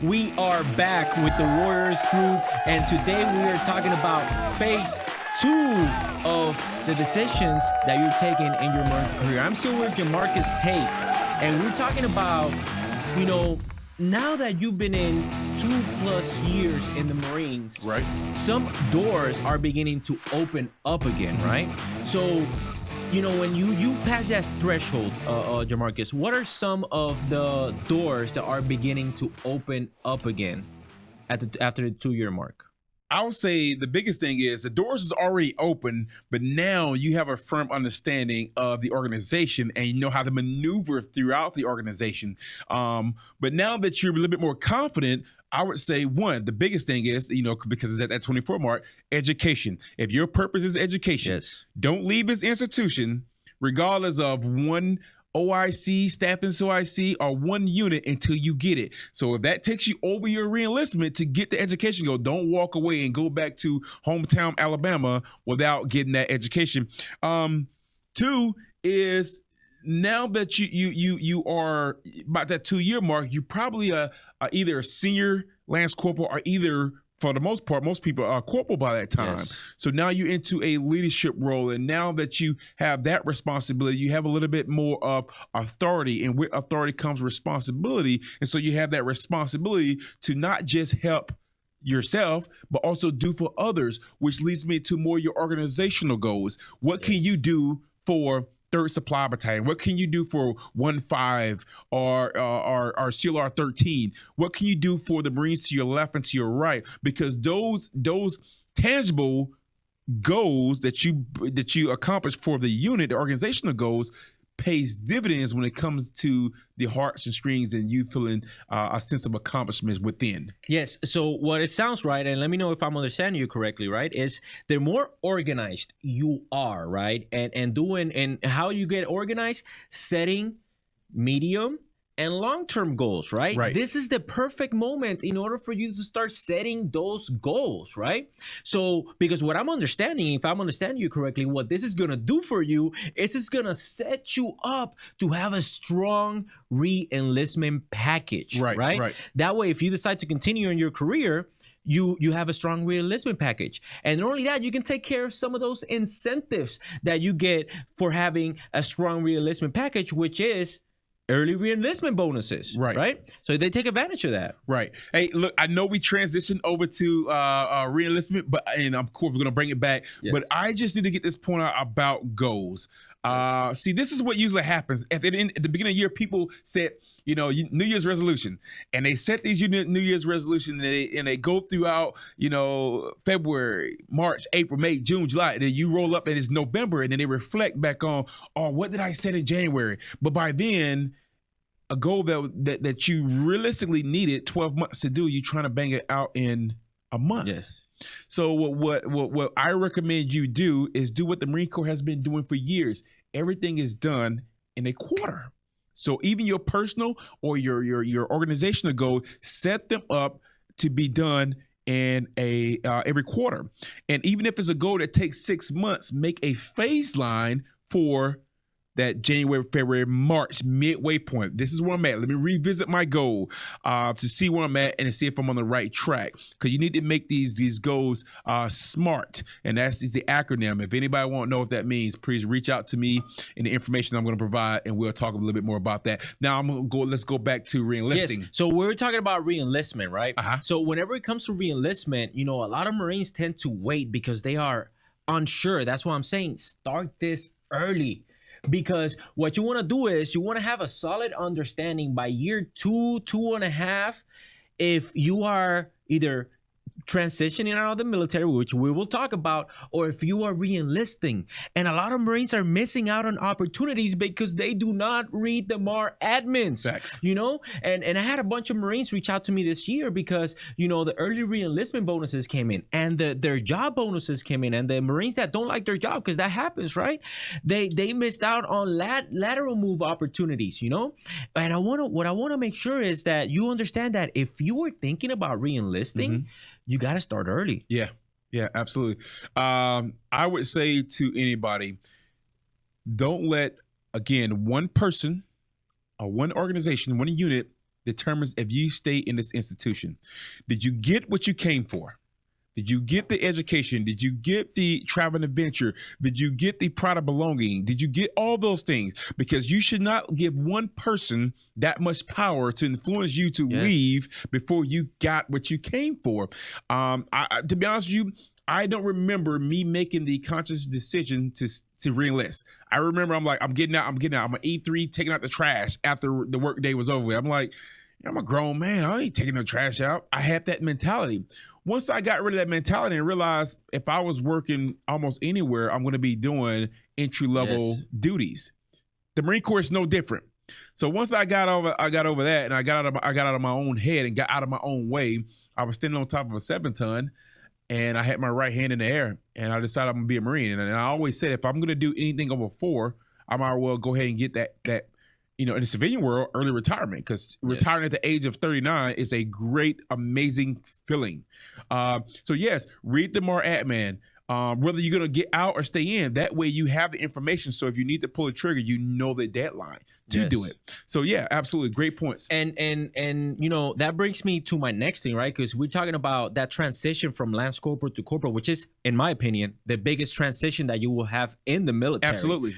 We are back with the Warriors group, and today we are talking about phase 2 of the decisions that you're taking in your career. I'm still with Jermarcus Tate, and we're talking about, now that you've been in 2+ years in the Marines, right? Some doors are beginning to open up again, right? So, when you pass that threshold, Jermarcus, what are some of the doors that are beginning to open up again after the 2-year mark? I would say the biggest thing is the doors is already open, but now you have a firm understanding of the organization and you know how to maneuver throughout the organization. But now that you're a little bit more confident, I would say the biggest thing is, because it's at that 24 mark, education. If your purpose is education, yes, don't leave this institution, regardless of one OIC, staffing OIC, or one unit until you get it. So if that takes you over your re-enlistment to get the education, don't walk away and go back to hometown Alabama without getting that education. 2 is, now that you are about that 2-year mark, you probably are either a senior lance corporal or either, for the most part, most people are corporal by that time. Yes. So now you're into a leadership role. And now that you have that responsibility, you have a little bit more of authority. And with authority comes responsibility. And so you have that responsibility to not just help yourself, but also do for others, which leads me to more your organizational goals. What can you do for 3rd Supply Battalion? What can you do for 1-5 or CLR 13? What can you do for the Marines to your left and to your right? Because those tangible goals that you accomplish for the unit, the organizational goals, pays dividends when it comes to the hearts and strings and you feeling a sense of accomplishment within. Yes. So what it sounds right, and let me know if I'm understanding you correctly, right, is the more organized you are, right, and how you get organized, setting medium and long-term goals, right? This is the perfect moment in order for you to start setting those goals, right? So, because what I'm understanding, if I'm understanding you correctly, what this is going to do for you is it's going to set you up to have a strong re-enlistment package, right? That way, if you decide to continue in your career, you have a strong re-enlistment package. And not only that, you can take care of some of those incentives that you get for having a strong re-enlistment package, which is early re-enlistment bonuses, right? So they take advantage of that. Right. Hey, look, I know we transitioned over to re-enlistment, and of course we're going to bring it back. Yes. But I just need to get this point out about goals. See, this is what usually happens at the beginning of the year. People set, New Year's resolution, and they set these New Year's resolution, and they go throughout, February, March, April, May, June, July, and then you roll up and it's November, and then they reflect back on, what did I set in January? But by then, a goal that you realistically needed 12 months to do, you're trying to bang it out in a month. Yes. So what I recommend you do is do what the Marine Corps has been doing for years. Everything is done in a quarter. So even your personal or your organizational goal, set them up to be done in every quarter. And even if it's a goal that takes 6 months, make a phase line for that January, February, March midway point. This is where I'm at. Let me revisit my goal to see where I'm at and to see if I'm on the right track. Because you need to make these goals SMART, and that's the acronym. If anybody want to know what that means, please reach out to me and the information I'm going to provide, and we'll talk a little bit more about that. Now let's go back to re-enlisting. Yes. So we're talking about re-enlistment, right? Uh-huh. So whenever it comes to re-enlistment, a lot of Marines tend to wait because they are unsure. That's why I'm saying start this early. Because what you want to do is you want to have a solid understanding by year 2, 2.5, if you are either transitioning out of the military, which we will talk about, or if you are re-enlisting. And a lot of Marines are missing out on opportunities because they do not read the MAR admins. Facts. And I had a bunch of Marines reach out to me this year because, the early re-enlistment bonuses came in and their job bonuses came in, and the Marines that don't like their job, because that happens, right? They missed out on lateral move opportunities, And what I want to make sure is that you understand that if you were thinking about re-enlisting, you got to start early. Yeah, absolutely. I would say to anybody, don't let, again, one person or one organization, one unit determines if you stay in this institution. Did you get what you came for? Did you get the education? Did you get the travel and adventure? Did you get the pride of belonging? Did you get all those things? Because you should not give one person that much power to influence you to leave before you got what you came for. To be honest with you, I don't remember me making the conscious decision to re-enlist. I remember I'm getting out. I'm an E3 taking out the trash after the work day was over. I'm like, I'm a grown man. I ain't taking no trash out. I had that mentality. Once I got rid of that mentality and realized if I was working almost anywhere, I'm going to be doing entry-level duties. The Marine Corps is no different. So once I got over that, and I got out of my own head and got out of my own way. I was standing on top of a 7-ton, and I had my right hand in the air, and I decided I'm going to be a Marine. And I always said, if I'm going to do anything over 4, I might as well go ahead and get that. In the civilian world, early retirement, because retiring at the age of 39 is a great, amazing feeling. So yes, read the Mar-At-Man. Whether you're going to get out or stay in, that way you have the information. So if you need to pull a trigger, you know the deadline to do it. So yeah, absolutely. Great points. And that brings me to my next thing, right? Because we're talking about that transition from Lance Corporal to Corporal, which is, in my opinion, the biggest transition that you will have in the military. Absolutely.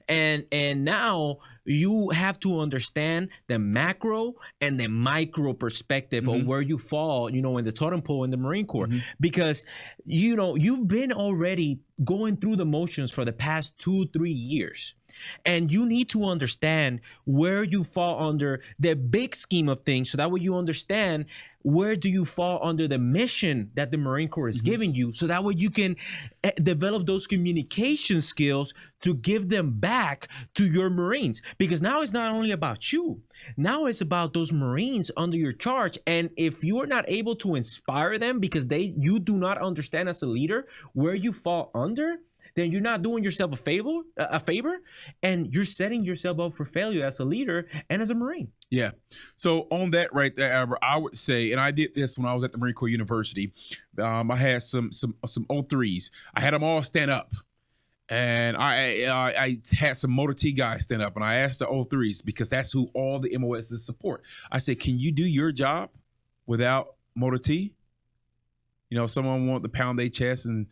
And now you have to understand the macro and the micro perspective of where you fall, in the totem pole in the Marine Corps. Because, you've been already going through the motions for the past 2-3 years. And you need to understand where you fall under the big scheme of things, so that way you understand where do you fall under the mission that the Marine Corps is giving you, so that way you can develop those communication skills to give them back to your Marines. Because now it's not only about you. Now it's about those Marines under your charge. And if you are not able to inspire them because you do not understand as a leader where you fall under, then you're not doing yourself a favor, and you're setting yourself up for failure as a leader and as a Marine. Yeah. So on that right there, Albert, I would say, and I did this when I was at the Marine Corps University. I had some O3s. I had them all stand up. And I had some Motor T guys stand up, and I asked the O3s, because that's who all the MOSs support. I said, can you do your job without Motor T? Someone want to pound their chest and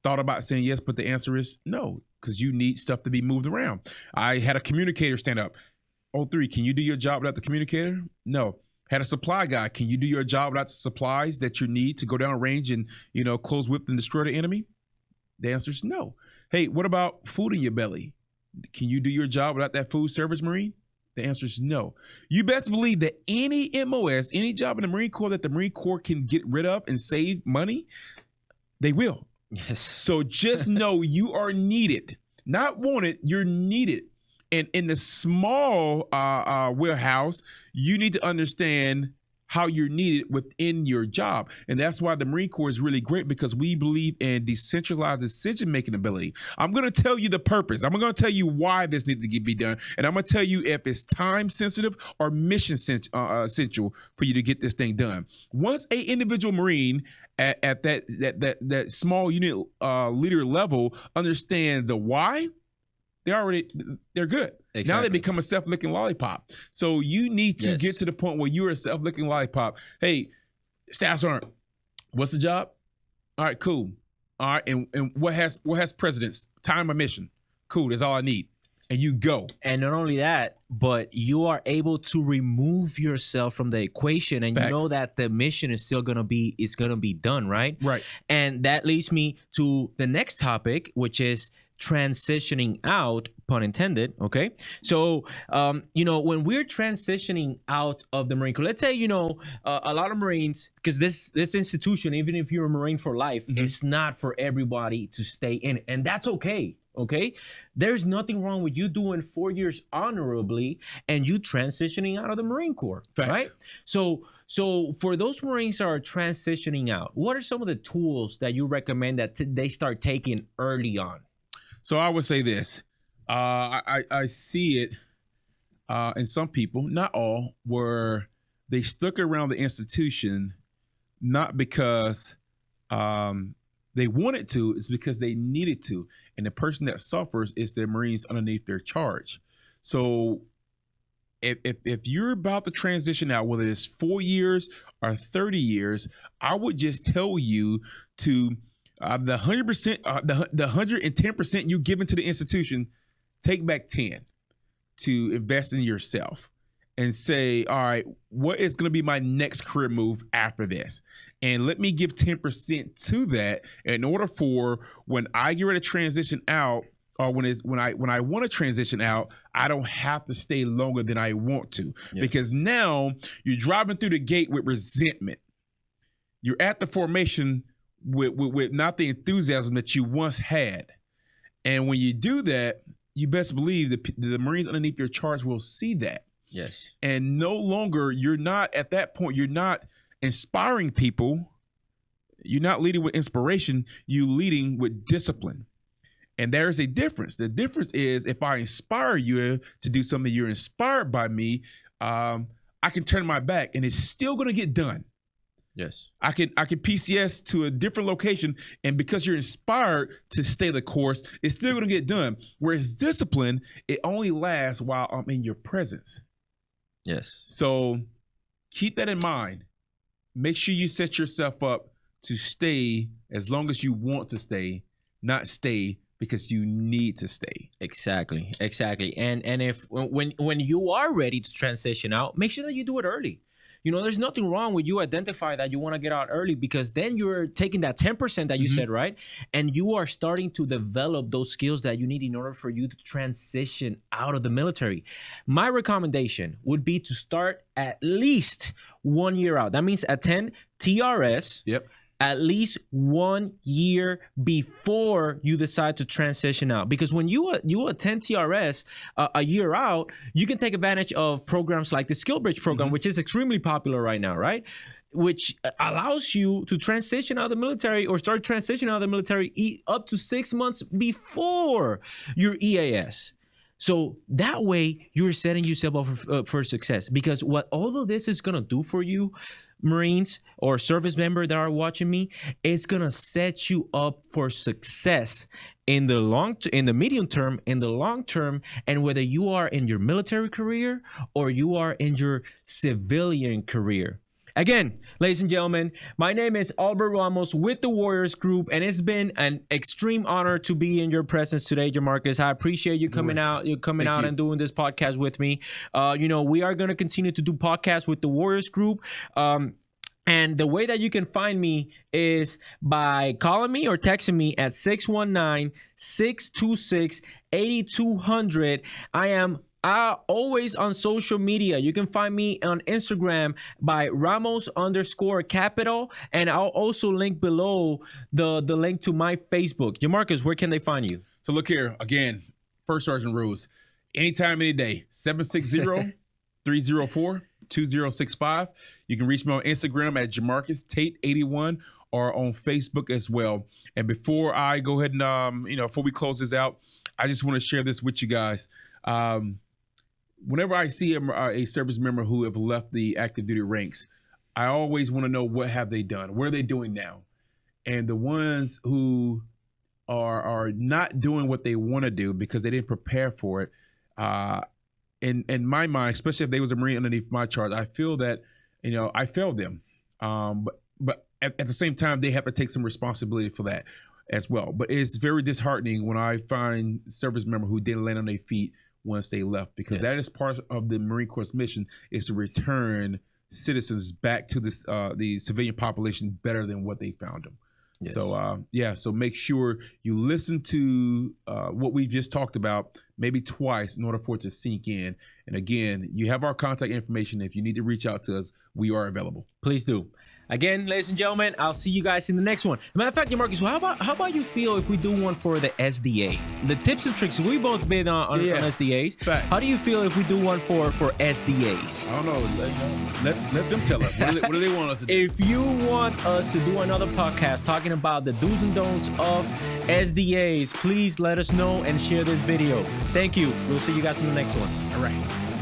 thought about saying yes, but the answer is no, because you need stuff to be moved around. I had a communicator stand up. O3, can you do your job without the communicator? No. Had a supply guy. Can you do your job without the supplies that you need to go down range and, close whip and destroy the enemy? The answer is no. Hey, what about food in your belly? Can you do your job without that food service Marine? The answer is no. You best believe that any MOS, any job in the Marine Corps that the Marine Corps can get rid of and save money, they will. Yes. So just know you are needed. Not wanted, you're needed. And in the small warehouse, you need to understand how you're needed within your job. And that's why the Marine Corps is really great, because we believe in decentralized decision-making ability. I'm going to tell you the purpose. I'm going to tell you why this needs to be done. And I'm going to tell you if it's time sensitive or mission essential for you to get this thing done. Once a individual Marine at that small unit leader level understands the why, they're good. Exactly. Now they become a self-licking lollipop. So you need to get to the point where you're a self-licking lollipop. Hey, Staff Sergeant, what's the job? All right, cool. All right, and what has precedence? Time or mission? Cool, that's all I need. And you go. And not only that, but you are able to remove yourself from the equation, and you know that the mission is still gonna be done, right? Right. And that leads me to the next topic, which is transitioning out, pun intended. Okay. So, when we're transitioning out of the Marine Corps, let's say, a lot of Marines, because this institution, even if you're a Marine for life, it's not for everybody to stay in it. And that's okay. Okay. There's nothing wrong with you doing 4 years honorably and you transitioning out of the Marine Corps. Facts. Right. So for those Marines that are transitioning out, what are some of the tools that you recommend that they start taking early on? So I would say this. I see it in some people, not all, where they stuck around the institution not because they wanted to, it's because they needed to. And the person that suffers is the Marines underneath their charge. So if you're about to transition out, whether it's 4 years or 30 years, I would just tell you to the 100%, the 110% you give into the institution, take back 10 to invest in yourself and say, all right, what is going to be my next career move after this? And let me give 10% to that in order for when I get ready to transition out, or when I want to transition out, I don't have to stay longer than I want to. Yeah. Because now you're driving through the gate with resentment. You're at the formation with not the enthusiasm that you once had. And when you do that, you best believe that the Marines underneath your charge will see that. Yes. And no longer, you're not at that point, you're not inspiring people. You're not leading with inspiration. You're leading with discipline. And there is a difference. The difference is if I inspire you to do something, you're inspired by me, I can turn my back and it's still going to get done. Yes. I can PCS to a different location, and because you're inspired to stay the course, it's still going to get done. Whereas discipline, it only lasts while I'm in your presence. Yes. So keep that in mind. Make sure you set yourself up to stay as long as you want to stay, not stay because you need to stay. Exactly. And if when you are ready to transition out, make sure that you do it early. You know, there's nothing wrong with you identify that you want to get out early, because then you're taking that 10% that you said, right? And you are starting to develop those skills that you need in order for you to transition out of the military. My recommendation would be to start at least 1 year out. That means attend TRS. Yep. At least 1 year before you decide to transition out. Because when you attend TRS a year out, you can take advantage of programs like the Skill Bridge program, which is extremely popular right now, right? Which allows you to transition out of the military or start transitioning out of the military up to 6 months before your EAS. So that way you're setting yourself up for success, because what all of this is going to do for you, Marines or service member that are watching me, it's going to set you up for success in the medium term, in the long term, and whether you are in your military career or you are in your civilian career. Again, ladies and gentlemen, my name is Albert Ramos with the Warriors Group, and it's been an extreme honor to be in your presence today, Jermarcus. I appreciate you coming out. You're coming out and doing this podcast with me. We are going to continue to do podcasts with the Warriors Group. And the way that you can find me is by calling me or texting me at 619-626-8200. I am always on social media. You can find me on Instagram by Ramos_capital. And I'll also link below the link to my Facebook. Jermarcus, where can they find you? So look here, again, First Sergeant Rules. Anytime, any day, 760-304-2065. You can reach me on Instagram at Jermarcus Tate 81 or on Facebook as well. And before I go ahead and, before we close this out, I just want to share this with you guys. Whenever I see a service member who have left the active duty ranks, I always want to know, what have they done? What are they doing now? And the ones who are not doing what they want to do because they didn't prepare for it, in my mind, especially if they was a Marine underneath my charge, I feel that, I failed them. But at the same time, they have to take some responsibility for that as well. But it's very disheartening when I find service member who didn't land on their feet once they left, because that is part of the Marine Corps mission, is to return citizens back to this the civilian population better than what they found them. Yes. So make sure you listen to what we just talked about maybe twice in order for it to sink in. And again, you have our contact information. If you need to reach out to us, we are available. Please do. Again, ladies and gentlemen, I'll see you guys in the next one. Matter of fact, Jermarcus, how about you feel if we do one for the SDA? The tips and tricks, we both been on SDAs. Fact. How do you feel if we do one for SDAs? I don't know. Let them tell us. What do they want us to do? If you want us to do another podcast talking about the do's and don'ts of SDAs, please let us know and share this video. Thank you. We'll see you guys in the next one. All right.